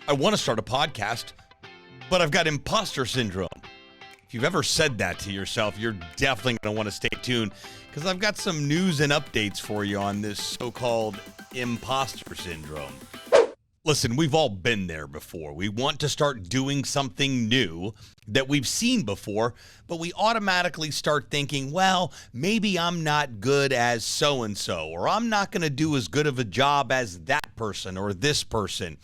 I want to start a podcast, but I've got imposter syndrome. If you've ever said that to yourself, you're definitely going to want to stay tuned because I've got some news and updates for you on this so-called imposter syndrome. Listen, we've all been there before. We want to start doing something new that we've seen before, but we automatically start thinking, well, maybe I'm not good as so-and-so, or I'm not going to do as good of a job as that person or this person.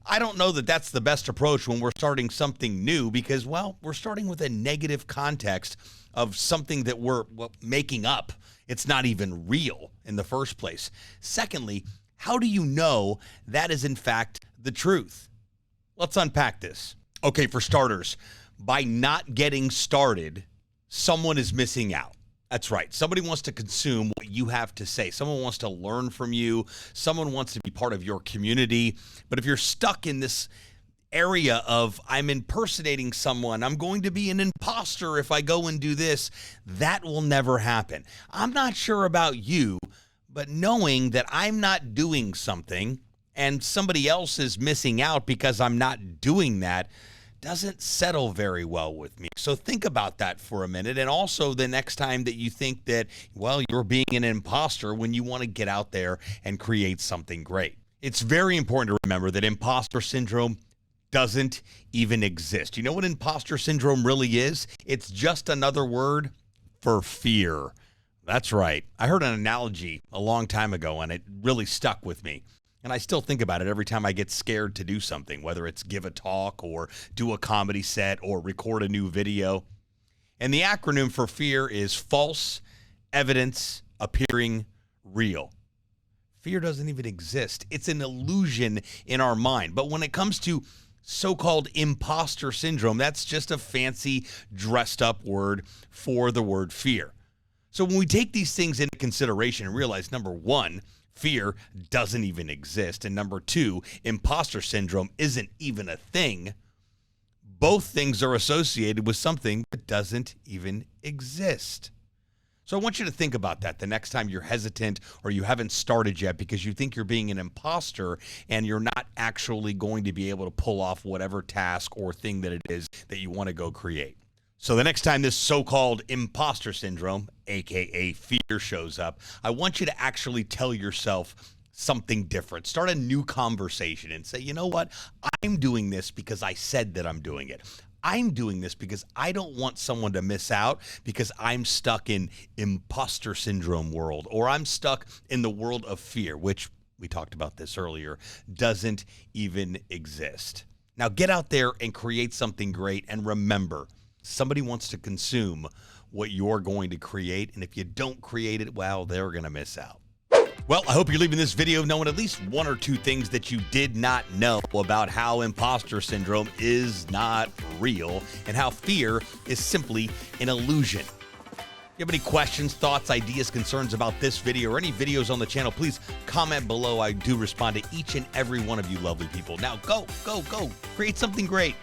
I don't know that that's the best approach when we're starting something new because, well, we're starting with a negative context of something that we're making up. It's not even real in the first place. Secondly, how do you know that is in fact the truth? Let's unpack this. Okay, for starters, by not getting started, someone is missing out. That's right. Somebody wants to consume what you have to say. Someone wants to learn from you. Someone wants to be part of your community. But if you're stuck in this area of I'm impersonating someone, I'm going to be an imposter if I go and do this, that will never happen. I'm not sure about you, but knowing that I'm not doing something and somebody else is missing out because I'm not doing that doesn't settle very well with me. So think about that for a minute. And also the next time that you think that, well, you're being an imposter when you want to get out there and create something great. It's very important to remember that imposter syndrome doesn't even exist. You know what imposter syndrome really is? It's just another word for fear. That's right. I heard an analogy a long time ago and it really stuck with me. And I still think about it every time I get scared to do something, whether it's give a talk or do a comedy set or record a new video. And the acronym for fear is false evidence appearing real. Fear doesn't even exist. It's an illusion in our mind. But when it comes to so-called imposter syndrome, that's just a fancy dressed up word for the word fear. So when we take these things into consideration and realize, number one, fear doesn't even exist, and number two, imposter syndrome isn't even a thing, both things are associated with something that doesn't even exist. So I want you to think about that the next time you're hesitant or you haven't started yet because you think you're being an imposter and you're not actually going to be able to pull off whatever task or thing that it is that you want to go create. So the next time this so-called imposter syndrome, aka fear, shows up, I want you to actually tell yourself something different. Start a new conversation and say, you know what? I'm doing this because I said that I'm doing it. I'm doing this because I don't want someone to miss out because I'm stuck in imposter syndrome world, or I'm stuck in the world of fear, which we talked about this earlier, doesn't even exist. Now get out there and create something great, and remember, somebody wants to consume what you're going to create, and if you don't create it, well, they're going to miss out. Well, I hope you're leaving this video knowing at least one or two things that you did not know about how imposter syndrome is not real and how fear is simply an illusion. If you have any questions, thoughts, ideas, concerns about this video or any videos on the channel, please comment below. I do respond to each and every one of you lovely people. Now go, create something great.